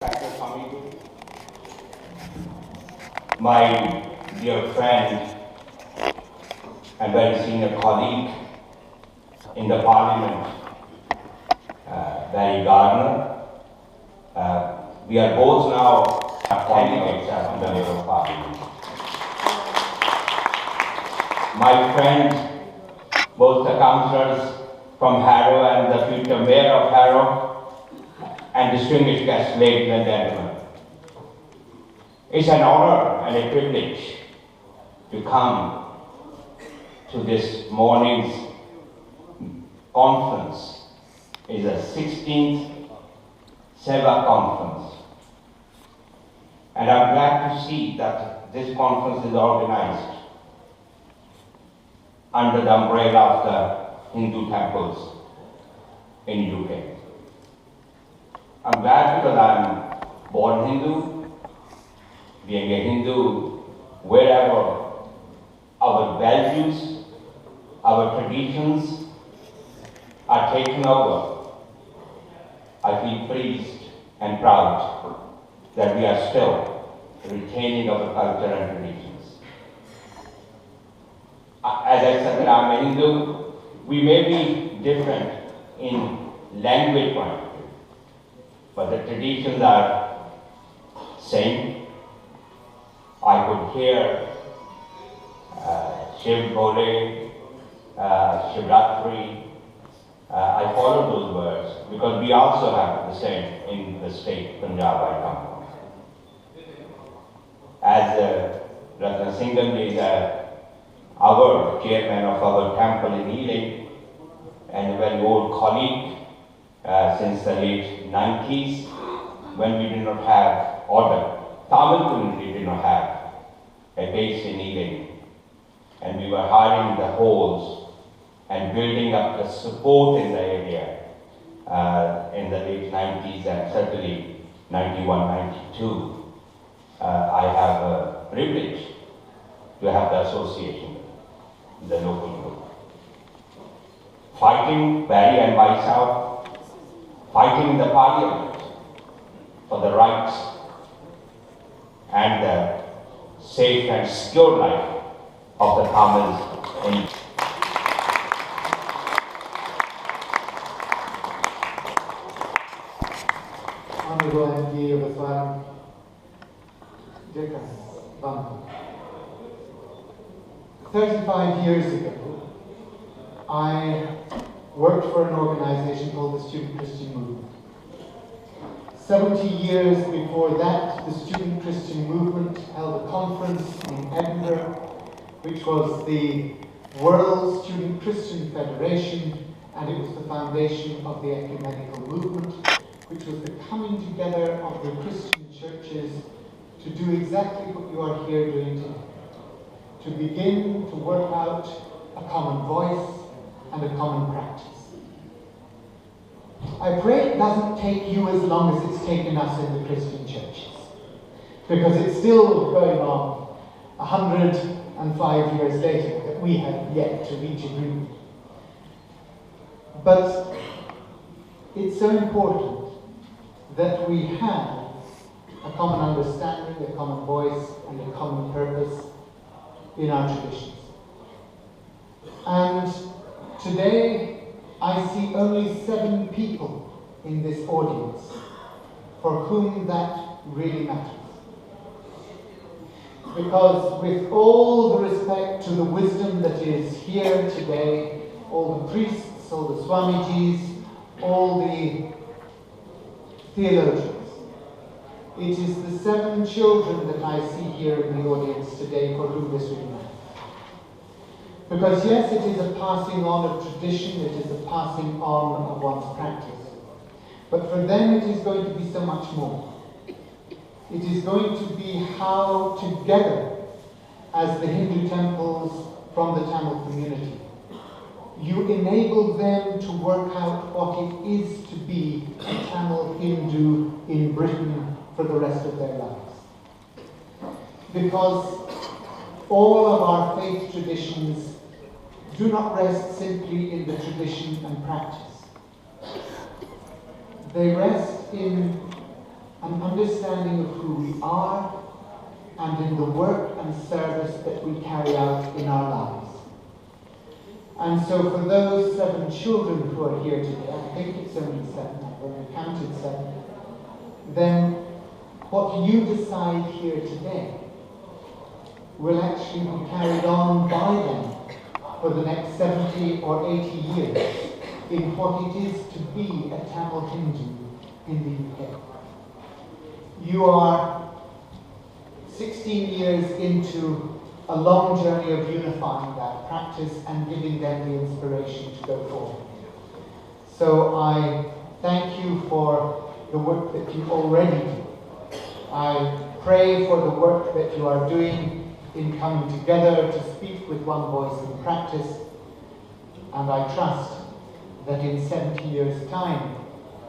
My dear friend and very senior colleague in the Parliament, Barry Gardiner. We are both now delegates at the Labour Parliament. My friend, both the councillors from Harrow and the future Mayor of Harrow, and distinguished guests, ladies and gentlemen. It's an honor and a privilege to come to this morning's conference. It's the 16th SEVA conference. And I'm glad to see that this conference is organized under the umbrella of the Hindu temples in UK. I'm glad because I'm born Hindu. Being a Hindu, wherever our values, our traditions are taken over, I feel pleased and proud that we are still retaining our culture and traditions. As I said that I'm a Hindu, we may be different in language point of view, but the traditions are same. I could hear Shiv Bole, Shivratri. I follow those words because we also have the same in the state Punjab I come from. As Ratna Singham is our chairman of our temple in Ealing and a very old colleague since the late 90s, when we did not have, or the Tamil community did not have a base in Ealing, and we were hiring the halls and building up the support in the area in the late 90s and certainly 91, 92. I have a privilege to have the association, the local group. Fighting, Barry and myself, fighting in the Parliament for the rights and the safe and secure life of the Tamils in Honorable MP of Aswaram, Dekan Bambu. 35 years ago, I worked for an organization called the Student Christian Movement. 70 years before that, the Student Christian Movement held a conference in Edinburgh, which was the World Student Christian Federation, and it was the foundation of the ecumenical movement, which was the coming together of the Christian churches to do exactly what you are here doing today. To begin to work out a common voice and a common practice. I pray it doesn't take you as long as it's taken us in the Christian churches, because it's still going on 105 years later that we have yet to reach agreement. But it's so important that we have a common understanding, a common voice, and a common purpose in our traditions. And today, I see only 7 people in this audience for whom that really matters. Because with all the respect to the wisdom that is here today, all the priests, all the Swamijis, all the theologians, it is the 7 children that I see here in the audience today for whom this really matters. Because yes, it is a passing on of tradition, it is a passing on of one's practice. But for them it is going to be so much more. It is going to be how together, as the Hindu temples from the Tamil community, you enable them to work out what it is to be a Tamil Hindu in Britain for the rest of their lives. Because all of our faith traditions do not rest simply in the tradition and practice. They rest in an understanding of who we are, and in the work and service that we carry out in our lives. And so for those 7 children who are here today, I think it's only 7, I've only counted 7, then what you decide here today will actually be carried on by them for the next 70 or 80 years in what it is to be a Tamil Hindu in the UK. You are 16 years into a long journey of unifying that practice and giving them the inspiration to go forward. So I thank you for the work that you already do. I pray for the work that you are doing in coming together to speak with one voice in practice, and I trust that in 70 years' time,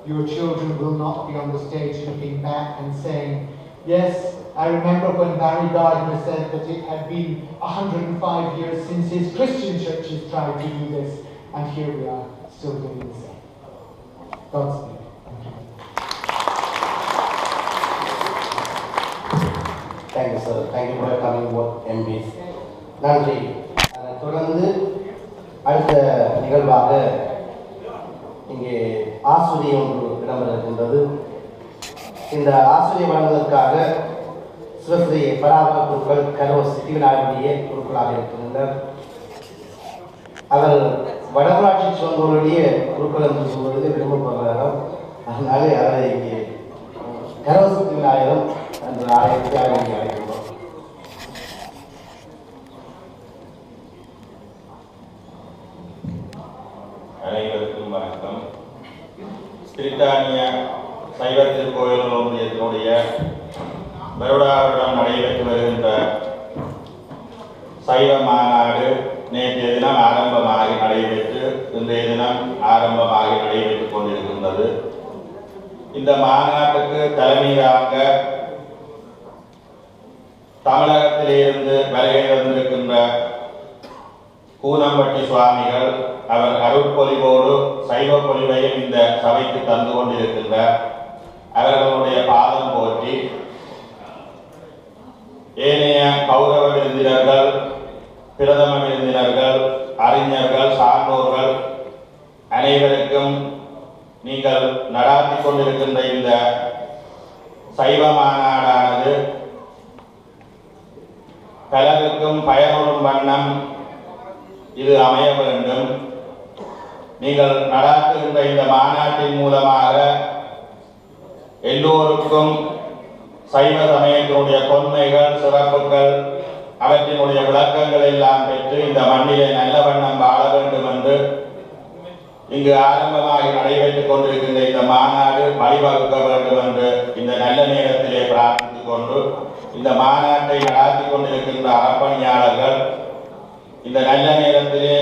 your children will not be on the stage looking back and saying, yes, I remember when Barry Gardiner said that it had been 105 years since his Christian churches tried to do this, and here we are, still doing the same. Godspeed. Thank you, sir. Thank you for coming both MPs. நன்றி. தொடர்ந்து அடுத்த நிகழ்வாக இங்கே ஆசிரியை ஒன்று இடம்பெற இருக்கின்றது. இந்த ஆசிரியை வழங்குவதற்காக சிவஸ்ரீ பராமர குருக்கள் கரோஸ் சித்திவிநாயகனுடைய குருக்களாக இருக்கின்றனர். அவர் வடமராட்சி சுவங்களுடைய குருக்கள் என்று சொல்வதில் விரும்பப்படுகிறார். அதனாலே அவரை இங்கே கரோஸ் சித்திவிநாயகம் என்ற ஆலயத்தை இங்கே அழைக்கின்றோம். அனைவருக்கும் வணக்கம். பிரித்தானிய சைவ திருக்கோயில்கள் ஒன்றியத்தினுடைய வருடாவருடம் நடைபெற்று வருகின்ற சைவ மாநாடு நேற்றைய தினம் ஆரம்பமாகி நடைபெற்று இன்றைய தினம் ஆரம்பமாகி நடைபெற்றுக் கொண்டிருக்கின்றது. இந்த மாநாட்டுக்கு தலைமையாக தமிழகத்திலிருந்து வருகை தந்திருக்கின்ற கூனம்பட்டி சுவாமிகள் அவர் அருட்பொழிவோடு சைவ பொழிவையும் இந்த சபைக்கு தந்து கொண்டிருக்கின்றார். அவர்களுடைய பாதம் போற்றி ஏனைய கௌரவ விருந்தினர்கள், பிரதம விருந்தினர்கள், அறிஞர்கள், சான்றோர்கள் அனைவருக்கும் நீங்கள் நடாத்தி கொண்டிருக்கின்ற இந்த சைவ மாநாடானது பலருக்கும் பயனுறும் வண்ணம் இது அமைய வேண்டும். நீங்கள் நடாத்துகின்ற இந்த மாநாட்டின் மூலமாக எல்லோருக்கும் சைவ சமயத்தினுடைய தொன்மைகள், சிறப்புகள், அவற்றினுடைய விளக்கங்கள் எல்லாம் பெற்று இந்த மண்ணிலே நல்ல வண்ணம் வாழ வேண்டும் என்று இங்கு ஆரம்பமாக நடைபெற்றுக் கொண்டிருக்கின்ற இந்த மாநாடு வழிவகுக்க வேண்டும் என்று இந்த நல்ல நேரத்திலே பிரார்த்தித்துக் கொண்டு இந்த மாநாட்டை நடாத்தி கொண்டிருக்கின்ற அறப்பணியாளர்கள் இந்த நல்ல நேரத்திலே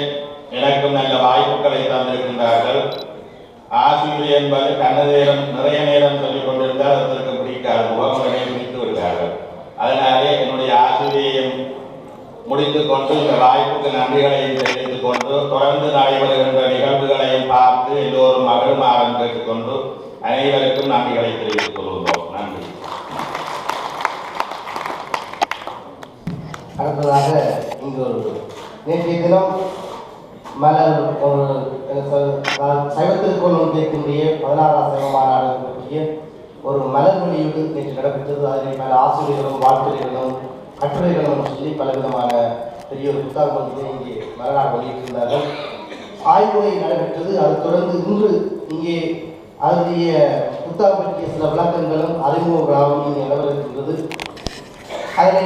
எனக்கும் நல்ல வாய்ப்புகளை தந்திருக்கின்றார்கள். ஆசிரியர் என்பது கண்ணதேரம் நிறைய நேரம் சொல்லிக் கொண்டிருந்தால் அதற்கு பிடிக்காது, முகமுடனே முடித்து விடுகிறார்கள். அதனாலே என்னுடைய ஆசிரியையும் முடித்துக் கொண்டு இந்த வாய்ப்புக்கு நன்றிகளையும் தெரிவித்துக் கொண்டு தொடர்ந்து நடைபெறுகின்ற நிகழ்வுகளையும் பார்த்து எல்லோரும் மகிழுமாறும் கேட்டுக்கொண்டு அனைவருக்கும் நன்றிகளை தெரிவித்துக் கொள்கிறோம். நன்றி. அடுத்ததாக இங்கு ஒரு நேற்றைய தினம் மலர் ஒரு சைவ திருக்கோள் ஒன்றியத்தினுடைய 16ஆம் சைவ மாநாடு பற்றிய ஒரு மலர் வெளியீடு நேற்று நடைபெற்றது. அதில் பல ஆசிரியர்களும் வாழ்த்துறைகளும் கட்டுரைகளும் சொல்லி பலவிதமான பெரிய ஒரு புத்தகங்களை இங்கே மலராக வெளியிட்டிருந்தார்கள். ஆய்வுரை நடைபெற்றது. அதை தொடர்ந்து இன்று இங்கே அதனுடைய புத்தகம் பற்றிய சில விளக்கங்களும் அறிமுகங்களாகவும் இங்கே நடைபெறுகின்றது. அதனை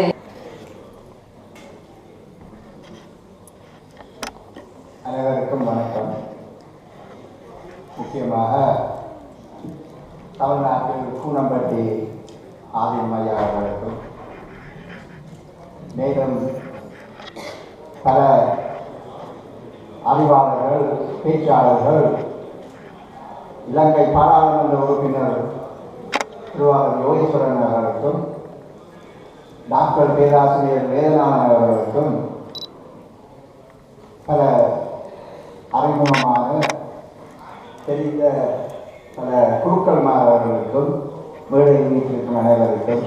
அனைவருக்கும் வணக்கம். முக்கியமாக தமிழ்நாட்டில் கூனம்பட்டி ஆதிமையா அவர்களுக்கும் மேலும் பல அறிவாளர்கள், பேச்சாளர்கள், இலங்கை பாராளுமன்ற உறுப்பினர் திருவாரூர் யோகேஸ்வரன் அவர்களுக்கும் டாக்டர் பேராசிரியர் வேதநாதன் அவர்களுக்கும் பல அறிமுகமாக தெரிந்த பல குருக்கள் மாணவர்களுக்கும் மேடையில் வீட்டிற்கும் அனைவருக்கும்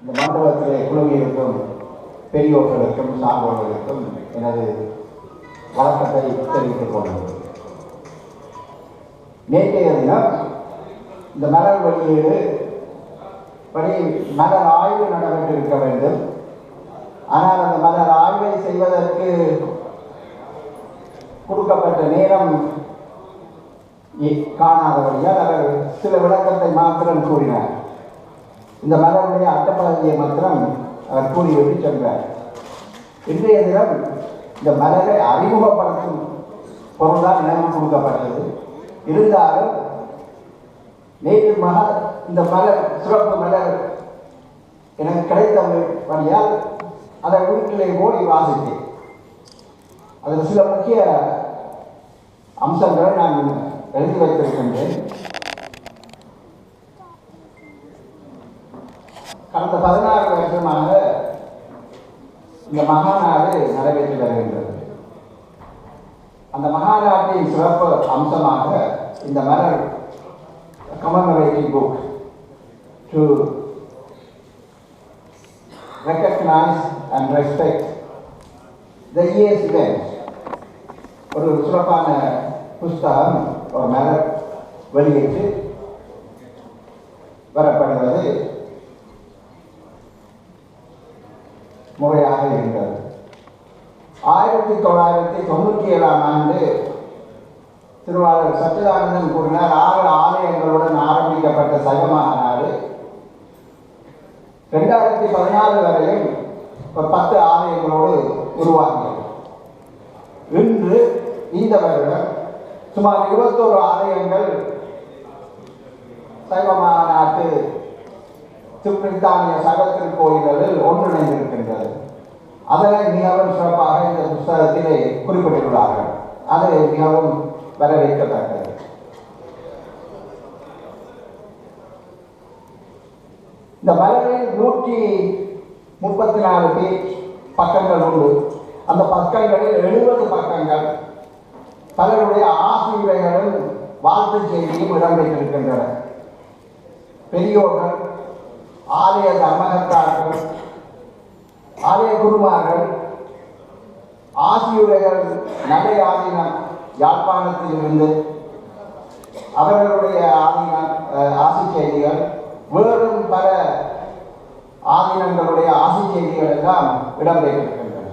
இந்த மண்டபத்திலே குழுவிற்கும் பெரியோர்களுக்கும் சான்றோர்களுக்கும் எனது வணக்கத்தை தெரிவித்துக் கொள்கிறேன். நேற்றைய தினம் இந்த மலர் வெளியீடு படி மலர் ஆய்வு நடைபெற்றிருக்க வேண்டும். ஆனால் அந்த மலர் ஆய்வை செய்வதற்கு கொடுக்கப்பட்ட நேரம் காணாதபடியால் அவர் சில விளக்கத்தை மாத்திரம் கூறினார். இந்த மலருடைய அட்டப்பகுதியை மாத்திரம் அவர் கூறிவிட்டு சென்றார். இன்றைய தினம் இந்த மலரை அறிமுகப்படுத்தும் பொருளால் நினைவு கொடுக்கப்பட்டது. இருந்தாலும் நேற்று இந்த மலர் சிறப்பு மலர் எனக்கு கிடைத்தபடியால் அதை வீட்டிலே போய் வாசித்தேன். அதில் சில முக்கிய அம்சங்களை நான் எழுதி வைத்திருக்கின்றேன். கடந்த 16 வருஷமாக இந்த மகாநாடு நடைபெற்று வருகின்றது. அந்த மகாநாட்டின் சிறப்பு அம்சமாக இந்த மலர் commemorating book to recognize and respect the year's events. ஒரு சிறப்பான புஸ்தகம் ஒரு மலர் வெளியிட்டு வரப்படுவது முறையாக இருந்தது. 1997ஆம் ஆண்டு திருவாளர் சச்சிதானந்தன் கூறினார், 6 ஆலயங்களுடன் ஆரம்பிக்கப்பட்ட சைவ மாநாடு 2014 வரையும் 10 ஆலயங்களோடு உருவாகியது. இன்று இந்த வருடம் சுமார் 21 ஆலயங்கள் சைவ மாநாட்டு பிரித்தானிய சைவ திருக்கோயில்களில் ஒன்றிணைந்திருக்கின்றது. அதனை மிகவும் சிறப்பாக இந்த புத்தகத்திலே குறிப்பிட்டுள்ளார்கள். அது மிகவும் வரவேற்கத்தக்கது. இந்த மலரில் 134 பக்கங்கள் உண்டு. அந்த பக்கங்களில் 70 பக்கங்கள் பலருடைய ஆசிரியர்களும் வாழ்த்து செய்தியும் இடம்பெற்றிருக்கின்றன. பெரியோர்கள், ஆலய தர்மகர்த்தாக்கள், ஆலய குருமார்கள், ஆசியுரைகள் நடை ஆதீனம் யாழ்ப்பாணத்தில் இருந்து அவர்களுடைய ஆசி செய்திகள், வேறும் பல ஆதீனங்களுடைய ஆசி செய்திகள் எல்லாம் இடம்பெற்றிருக்கின்றன.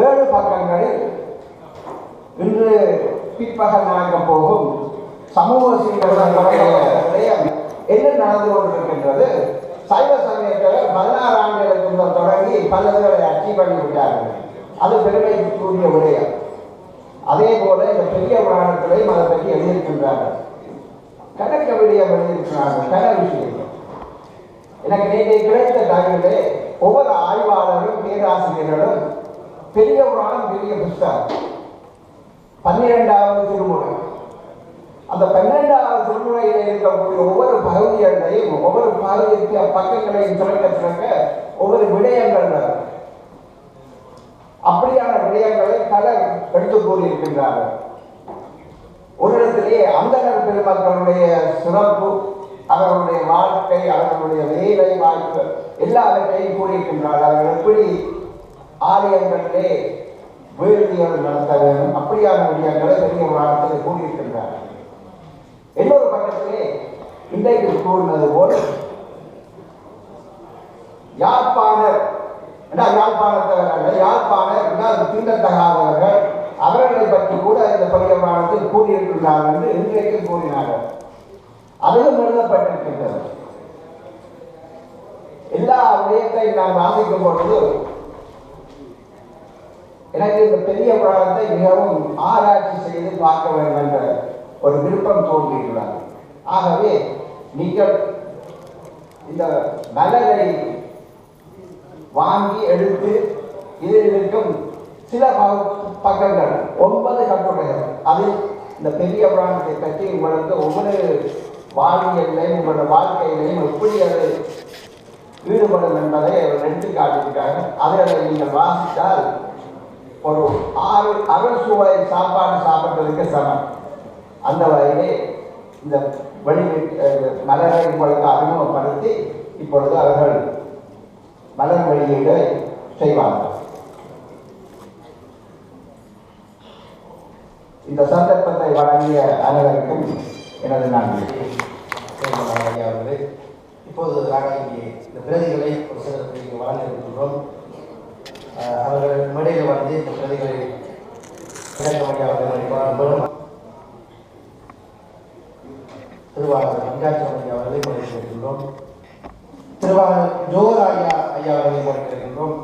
7 பக்கங்களில் இன்று பிற்பகல் நடக்கப் போகும் சமூக சீர்திருத்தங்களுடைய என்ன நடந்து கொண்டிருக்கின்றது. சைவ சமயத்தில் 16 ஆண்டுகளுக்கு முதல் தொடங்கி பலர்களை அச்சீவ் பண்ணிவிட்டார்கள். அது பெருமைக்குரிய விடயம். அதே போல இந்த பெரிய புராணத்திலையும் அதை பற்றி எழுதியிருக்கின்றார்கள். கணக்க விடயம் எழுதியிருக்கிறார்கள். கன விஷயம் எனக்கு நேற்று கிடைத்த தகவலே ஒவ்வொரு ஆய்வாளரும் பேராசிரியர்களும் பெரிய புராணம் பெரிய புஸ்தகம் 12வது திருமுறை. அந்த 12வது திருமுறையில் இருக்கக்கூடிய ஒவ்வொரு பகுதிகளையும் ஒவ்வொரு பகுதிக்கு பக்கங்களையும் திறக்க ஒவ்வொரு விடயங்கள் வரும். அப்படியான விடயங்களை பலர் எடுத்து கூறியிருக்கின்றார்கள். ஒரு இடத்திலே அந்தனர் பெருமக்களுடைய சிறப்பு, அவர்களுடைய வாழ்க்கை, அவர்களுடைய வேலை வாய்ப்பு எல்லாவற்றையும் கூறியிருக்கின்றார்கள். அவர்கள் எப்படி ஆலயங்களிலே வேள்விகள் நடத்த வேண்டும், அப்படியான விடயங்களை பெரிய புராணத்தில் கூறியிருக்கின்றார்கள். இன்னொரு பக்கத்திலே இன்றைக்கு கூறினது போல் யாழ்ப்பாணர் யாழ்ப்பாணர் தீண்டத்தகாதவர்கள் அவர்களை பற்றி கூட இந்த பெரிய புராணத்தில் கூறியிருக்கின்றார்கள் என்று இன்றைக்கு கூறினார்கள். அதிலும் எழுதப்பட்டிருக்கின்றது. எல்லா விடயத்தையும் நான் வாசிக்கும் பொழுது எனக்கு இந்த பெரிய புராணத்தை மிகவும் ஆராய்ச்சி செய்து பார்க்க வேண்டும் என்ற ஒரு விருப்பம் தோன்றியுள்ளது. ஆகவே நீங்கள் இந்த மலரை வாங்கி எடுத்து இதில் இருக்கும் சில பக்கங்கள் 9 கட்டுரைகள், அதில் இந்த பெரிய புராணத்தை பற்றி உங்களுக்கு ஒவ்வொரு வாழ்வியலையும் உங்களோட வாழ்க்கையிலையும் எப்படி அது ஈடுபடும் என்பதை அவர் எடுத்து காட்டியிருக்காங்க. அதில் நீங்கள் வாசித்தால் ஒரு 6 அகல் சுவை சாப்பாடு சாப்பிட்டதுக்கு சமம். அந்த வகையிலே இந்த மலரை உங்களுக்கு அறிமுகப்படுத்தி இப்பொழுது அவர்கள் மலர் வெளியீடு செய்வார்கள். இந்த சந்தர்ப்பத்தை வழங்கிய அனைவருக்கும் எனது நன்றி. இப்போது நாங்கள் இங்கே இந்த பிரதிகளை ஒரு சிலருக்கு இங்கே வழங்க இருக்கின்றோம். அவர்கள் மேடையில் வந்து இந்த பிரதிகளை திருவாளர் பஞ்சாட்சி அவர்களை முறையிட்டிருக்கின்றோம். திருவாளர் ஜோர் ஐயா அவர்களை முறையிட்டிருக்கின்றோம்.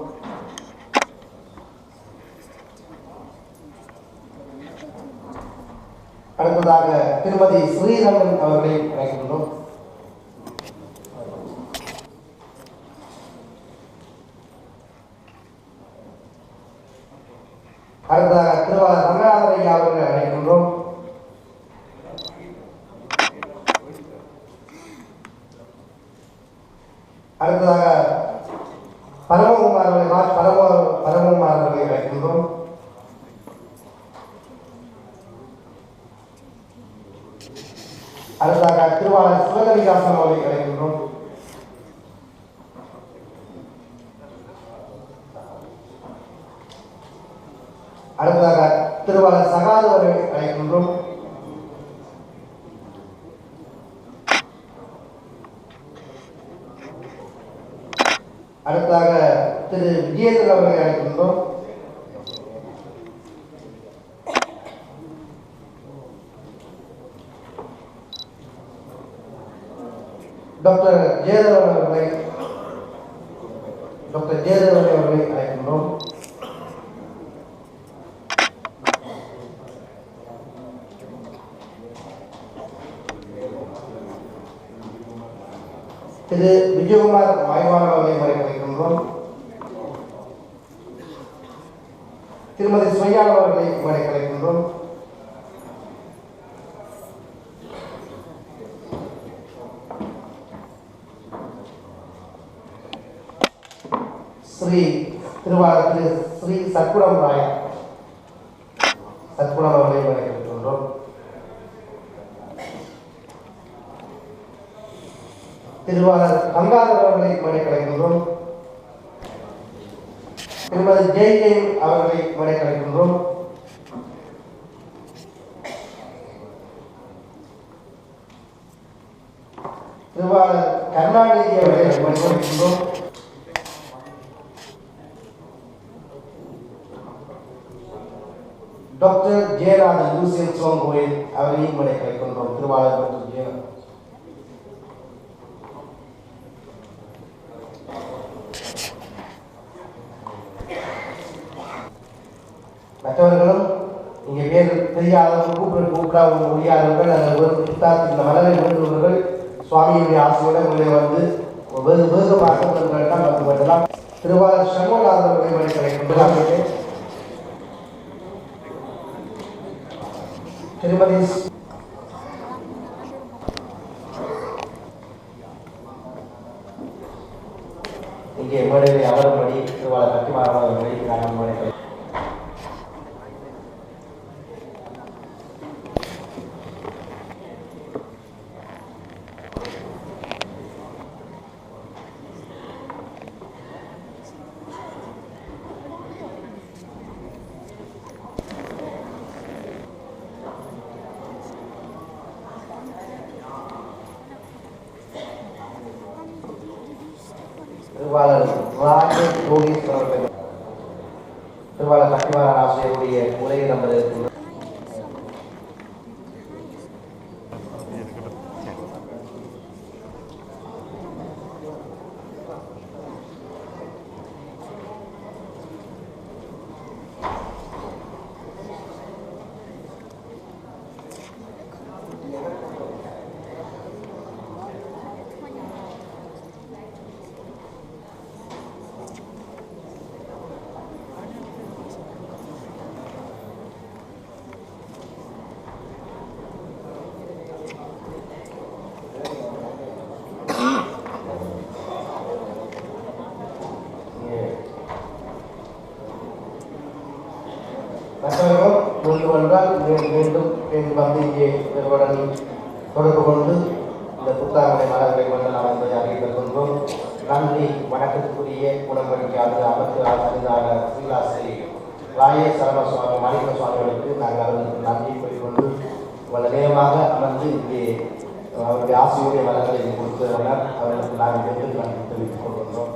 அடுத்ததாக திருமதி ஸ்ரீரங்கன் அவர்களை அழைக்கின்றோம். அடுத்ததாக திருவாளர் ரங்கநாதன் ஐயா அவர்களை அழைக்கின்றோம். அடுத்ததாக பரமகுமார் அவர்களை அழைக்கின்றோம். அடுத்ததாக திருவாளர் சிவகரிகாசன் அவர்களை அழைக்கின்றோம். அடுத்ததாக திருவாளர் சகாது அவர்களை அழைக்கின்றோம். அடுத்ததாக திரு விஜயேந்திரன் அவர்களை அழைக்கின்றோம். டாக்டர் ஜெயதேவன் அவர்களை அழைக்கின்றோம். திரு விஜயகுமார் மாய்வான் அவர்களை அழைக்கின்றோம். திருமதி ஸ்மையான் அவர்களை அழைக்கின்றோம். திருவாளர் திரு ஸ்ரீ சத்குணம் அவர்களை அழைக்கின்றோம். திருவாளர் கங்காதர் அவர்களை அழைக்கின்றோம். திருமதி ஜெயின் அவர்களை அழைக்கின்றோம். திருவாளர் கருணாநிதி அவர்களை அழைக்கின்றோம். டாக்டர் ஜெயநாதன் யூசியன் சோன் கோயில் அவரையும் அழைக்கின்றோம். திருவாளர் டாக்டர் ஜெயநாதன். மற்றவர்களும் இங்கே பேர் தெரியாதவர்கள் கூப்பிட முடியாதவர்கள் இந்த மலரை வேண்டுபவர்கள் சுவாமியுடைய ஆசையுடன் உள்ளே வந்து வேகமாக வந்து வரலாம். திருவாளர் சண்முகநாதன் அவர்களை கிடைக்கின்றோம். திருமதி இங்கே மேடையை அமரும்படி திருவாளர் கட்டிமாறன் அவர்களை நாங்கள் மேடை திருவாளர் திருவாளர் கட்டிமாறன் ஆசிரியருடைய உரையை நம்பர் இருக்கின்றோம். மற்றவர்கள் ஒன்று வந்தால் மீண்டும் வந்து இங்கே நிறுவனங்கள் தொடர்பு கொண்டு இந்த புத்தாங்களை மலர்களை கொண்டு நாம் என்பதை அறிவிக்கின்றோம். நன்றி வணக்கத்துக்குரிய உடன்படிக்கையாளர் அமர்த்து அறிந்தான ஸ்ரீலாஸ்ரீ ராய சரவண சுவாமி மாணிக்க சுவாமிகளுக்கு நாங்கள் அவர்களுக்கு நன்றி கூறிக்கொண்டு இவ்வளவு நேரமாக அமர்ந்து இங்கே அவருடைய ஆசிரியருடைய மலர்களை கொடுத்ததனால் அவர்களுக்கு நாங்கள் நன்றி தெரிவித்துக் கொள்கின்றோம்.